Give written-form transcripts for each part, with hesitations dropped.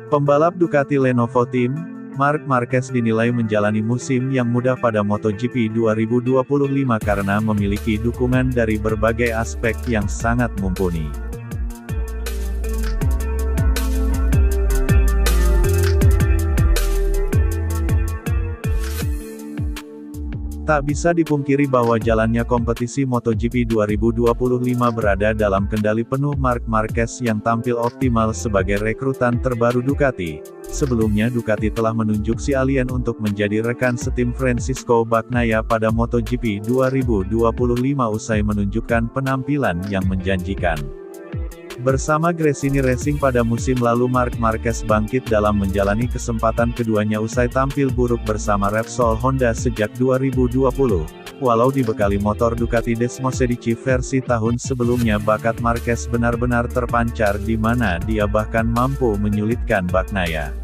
Pembalap Ducati Lenovo Team, Marc Marquez dinilai menjalani musim yang mudah pada MotoGP 2025 karena memiliki dukungan dari berbagai aspek yang sangat mumpuni. Tak bisa dipungkiri bahwa jalannya kompetisi MotoGP 2025 berada dalam kendali penuh Marc Marquez yang tampil optimal sebagai rekrutan terbaru Ducati. Sebelumnya Ducati telah menunjuk si alien untuk menjadi rekan setim Francisco Bagnaia pada MotoGP 2025 usai menunjukkan penampilan yang menjanjikan. Bersama Gresini Racing pada musim lalu Marc Marquez bangkit dalam menjalani kesempatan keduanya usai tampil buruk bersama Repsol Honda sejak 2020. Walau dibekali motor Ducati Desmosedici versi tahun sebelumnya, bakat Marquez benar-benar terpancar di mana dia bahkan mampu menyulitkan Bagnaia.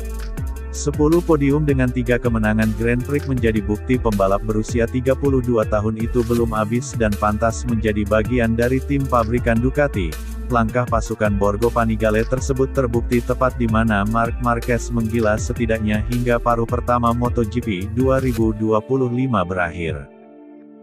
10 podium dengan 3 kemenangan Grand Prix menjadi bukti pembalap berusia 32 tahun itu belum habis dan pantas menjadi bagian dari tim pabrikan Ducati. Langkah pasukan Borgo Panigale tersebut terbukti tepat di mana Marc Marquez menggila setidaknya hingga paruh pertama MotoGP 2025 berakhir.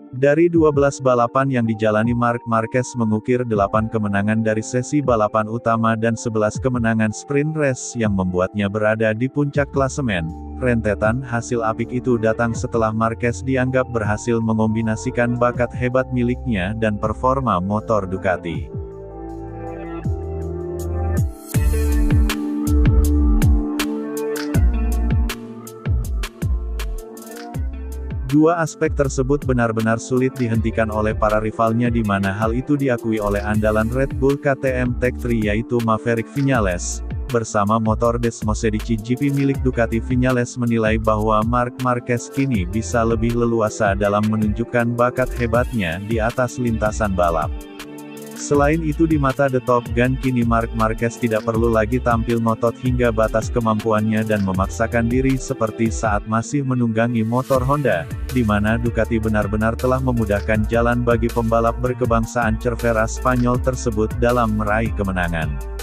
Dari 12 balapan yang dijalani Marc Marquez mengukir 8 kemenangan dari sesi balapan utama dan 11 kemenangan sprint race yang membuatnya berada di puncak klasemen. Rentetan hasil apik itu datang setelah Marquez dianggap berhasil mengombinasikan bakat hebat miliknya dan performa motor Ducati. Dua aspek tersebut benar-benar sulit dihentikan oleh para rivalnya di mana hal itu diakui oleh andalan Red Bull KTM Tech3 yaitu Maverick Viñales. Bersama motor Desmosedici GP milik Ducati, Viñales menilai bahwa Marc Marquez kini bisa lebih leluasa dalam menunjukkan bakat hebatnya di atas lintasan balap. Selain itu di mata The Top Gun kini Marc Marquez tidak perlu lagi tampil ngotot hingga batas kemampuannya dan memaksakan diri seperti saat masih menunggangi motor Honda, di mana Ducati benar-benar telah memudahkan jalan bagi pembalap berkebangsaan Cervera Spanyol tersebut dalam meraih kemenangan.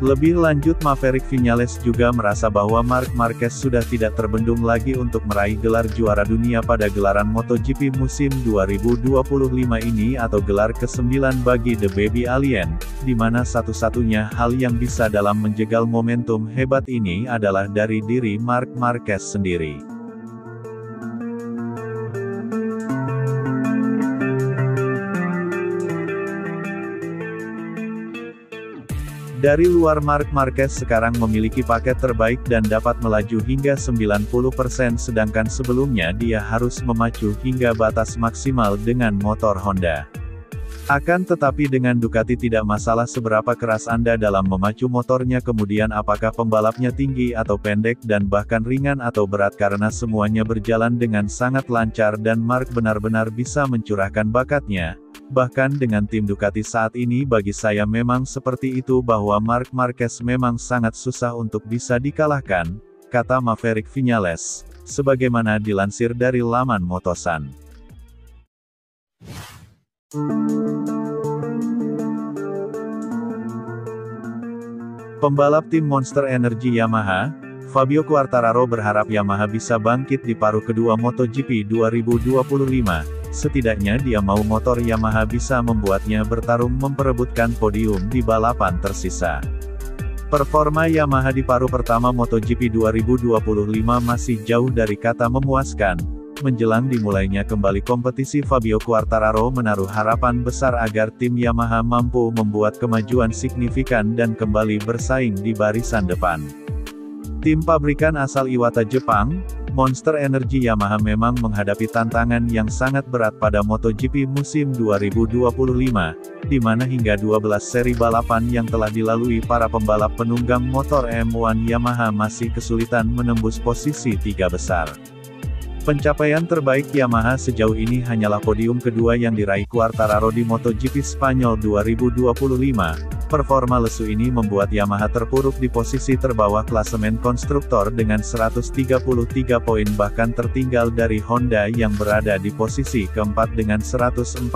Lebih lanjut Maverick Viñales juga merasa bahwa Marc Marquez sudah tidak terbendung lagi untuk meraih gelar juara dunia pada gelaran MotoGP musim 2025 ini atau gelar ke-9 bagi The Baby Alien, di mana satu-satunya hal yang bisa dalam menjegal momentum hebat ini adalah dari diri Marc Marquez sendiri. Dari luar Marc Marquez sekarang memiliki paket terbaik dan dapat melaju hingga 90% sedangkan sebelumnya dia harus memacu hingga batas maksimal dengan motor Honda. Akan tetapi dengan Ducati tidak masalah seberapa keras Anda dalam memacu motornya kemudian apakah pembalapnya tinggi atau pendek dan bahkan ringan atau berat karena semuanya berjalan dengan sangat lancar dan Marc benar-benar bisa mencurahkan bakatnya. Bahkan dengan tim Ducati saat ini bagi saya memang seperti itu bahwa Marc Marquez memang sangat susah untuk bisa dikalahkan, kata Maverick Viñales, sebagaimana dilansir dari laman Motosan. Pembalap tim Monster Energy Yamaha, Fabio Quartararo berharap Yamaha bisa bangkit di paruh kedua MotoGP 2025. Setidaknya dia mau motor Yamaha bisa membuatnya bertarung memperebutkan podium di balapan tersisa. Performa Yamaha di paruh pertama MotoGP 2025 masih jauh dari kata memuaskan. Menjelang dimulainya kembali kompetisi, Fabio Quartararo menaruh harapan besar agar tim Yamaha mampu membuat kemajuan signifikan dan kembali bersaing di barisan depan. Tim pabrikan asal Iwata Jepang, Monster Energy Yamaha memang menghadapi tantangan yang sangat berat pada MotoGP musim 2025, di mana hingga 12 seri balapan yang telah dilalui para pembalap penunggang motor M1 Yamaha masih kesulitan menembus posisi 3 besar. Pencapaian terbaik Yamaha sejauh ini hanyalah podium kedua yang diraih Quartararo di MotoGP Spanyol 2025. Performa lesu ini membuat Yamaha terpuruk di posisi terbawah klasemen konstruktor dengan 133 poin bahkan tertinggal dari Honda yang berada di posisi keempat dengan 147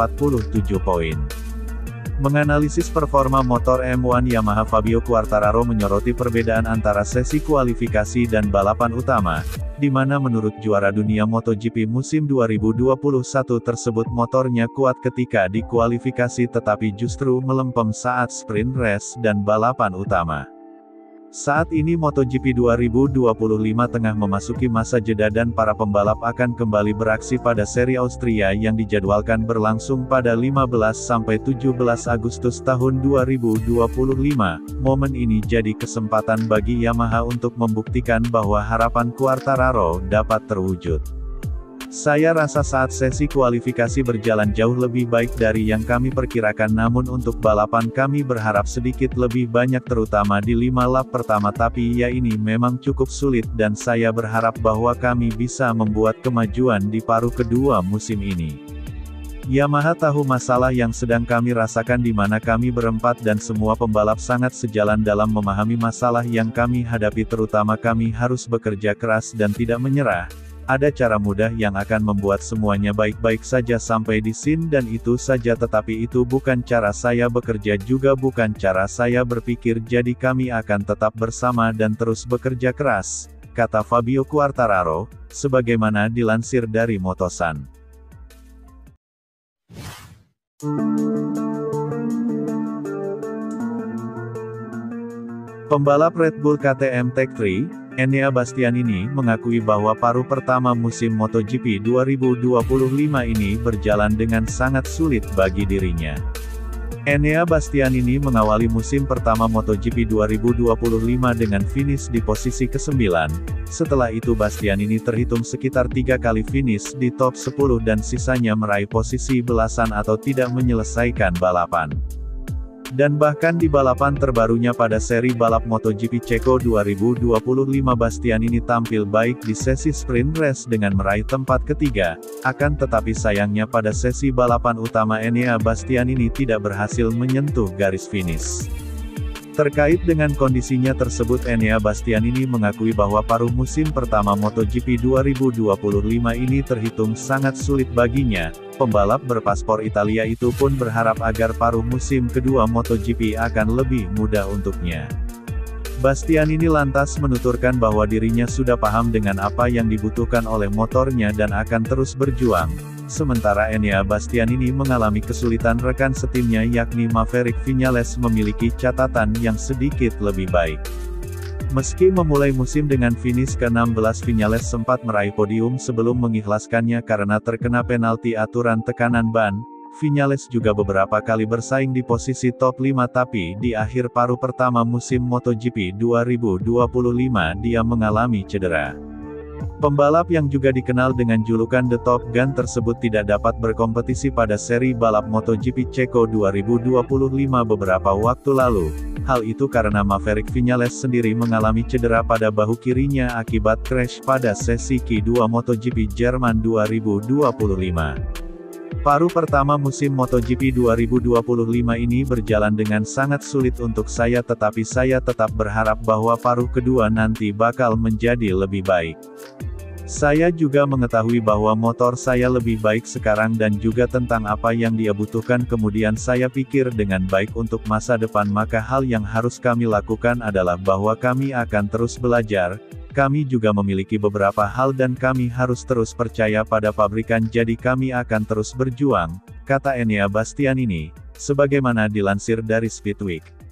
poin. Menganalisis performa motor M1 Yamaha, Fabio Quartararo menyoroti perbedaan antara sesi kualifikasi dan balapan utama, di mana menurut juara dunia MotoGP musim 2021 tersebut motornya kuat ketika di kualifikasi tetapi justru melempem saat sprint race dan balapan utama. Saat ini MotoGP 2025 tengah memasuki masa jeda dan para pembalap akan kembali beraksi pada seri Austria yang dijadwalkan berlangsung pada 15–17 Agustus tahun 2025. Momen ini jadi kesempatan bagi Yamaha untuk membuktikan bahwa harapan Quartararo dapat terwujud. Saya rasa saat sesi kualifikasi berjalan jauh lebih baik dari yang kami perkirakan, namun untuk balapan kami berharap sedikit lebih banyak terutama di 5 lap pertama, tapi ya ini memang cukup sulit dan saya berharap bahwa kami bisa membuat kemajuan di paruh kedua musim ini. Yamaha tahu masalah yang sedang kami rasakan di mana kami berempat dan semua pembalap sangat sejalan dalam memahami masalah yang kami hadapi, terutama kami harus bekerja keras dan tidak menyerah. Ada cara mudah yang akan membuat semuanya baik-baik saja sampai di sini dan itu saja, tetapi itu bukan cara saya bekerja juga bukan cara saya berpikir, jadi kami akan tetap bersama dan terus bekerja keras, kata Fabio Quartararo, sebagaimana dilansir dari Motosan. Pembalap Red Bull KTM Tech3, Enea Bastianini mengakui bahwa paruh pertama musim MotoGP 2025 ini berjalan dengan sangat sulit bagi dirinya. Enea Bastianini mengawali musim pertama MotoGP 2025 dengan finish di posisi ke-9. Setelah itu Bastianini terhitung sekitar 3 kali finish di top 10 dan sisanya meraih posisi belasan atau tidak menyelesaikan balapan. Dan bahkan di balapan terbarunya pada seri balap MotoGP Ceko 2025 Bastianini tampil baik di sesi sprint race dengan meraih tempat ketiga, akan tetapi sayangnya pada sesi balapan utama Enea Bastianini tidak berhasil menyentuh garis finish. Terkait dengan kondisinya tersebut Enea Bastianini mengakui bahwa paruh musim pertama MotoGP 2025 ini terhitung sangat sulit baginya. Pembalap berpaspor Italia itu pun berharap agar paruh musim kedua MotoGP akan lebih mudah untuknya. Bastianini lantas menuturkan bahwa dirinya sudah paham dengan apa yang dibutuhkan oleh motornya dan akan terus berjuang. Sementara Enea Bastianini mengalami kesulitan, rekan setimnya yakni Maverick Viñales memiliki catatan yang sedikit lebih baik. Meski memulai musim dengan finish ke-16, Viñales sempat meraih podium sebelum mengikhlaskannya karena terkena penalti aturan tekanan ban. Viñales juga beberapa kali bersaing di posisi top 5 tapi di akhir paruh pertama musim MotoGP 2025 dia mengalami cedera. Pembalap yang juga dikenal dengan julukan The Top Gun tersebut tidak dapat berkompetisi pada seri balap MotoGP Ceko 2025 beberapa waktu lalu. Hal itu karena Maverick Viñales sendiri mengalami cedera pada bahu kirinya akibat crash pada sesi Q2 MotoGP Jerman 2025. Paruh pertama musim MotoGP 2025 ini berjalan dengan sangat sulit untuk saya, tetapi saya tetap berharap bahwa paruh kedua nanti bakal menjadi lebih baik. Saya juga mengetahui bahwa motor saya lebih baik sekarang dan juga tentang apa yang dia butuhkan, kemudian saya pikir dengan baik untuk masa depan, maka hal yang harus kami lakukan adalah bahwa kami akan terus belajar. Kami juga memiliki beberapa hal dan kami harus terus percaya pada pabrikan, jadi kami akan terus berjuang, kata Enea Bastianini, sebagaimana dilansir dari Speedweek.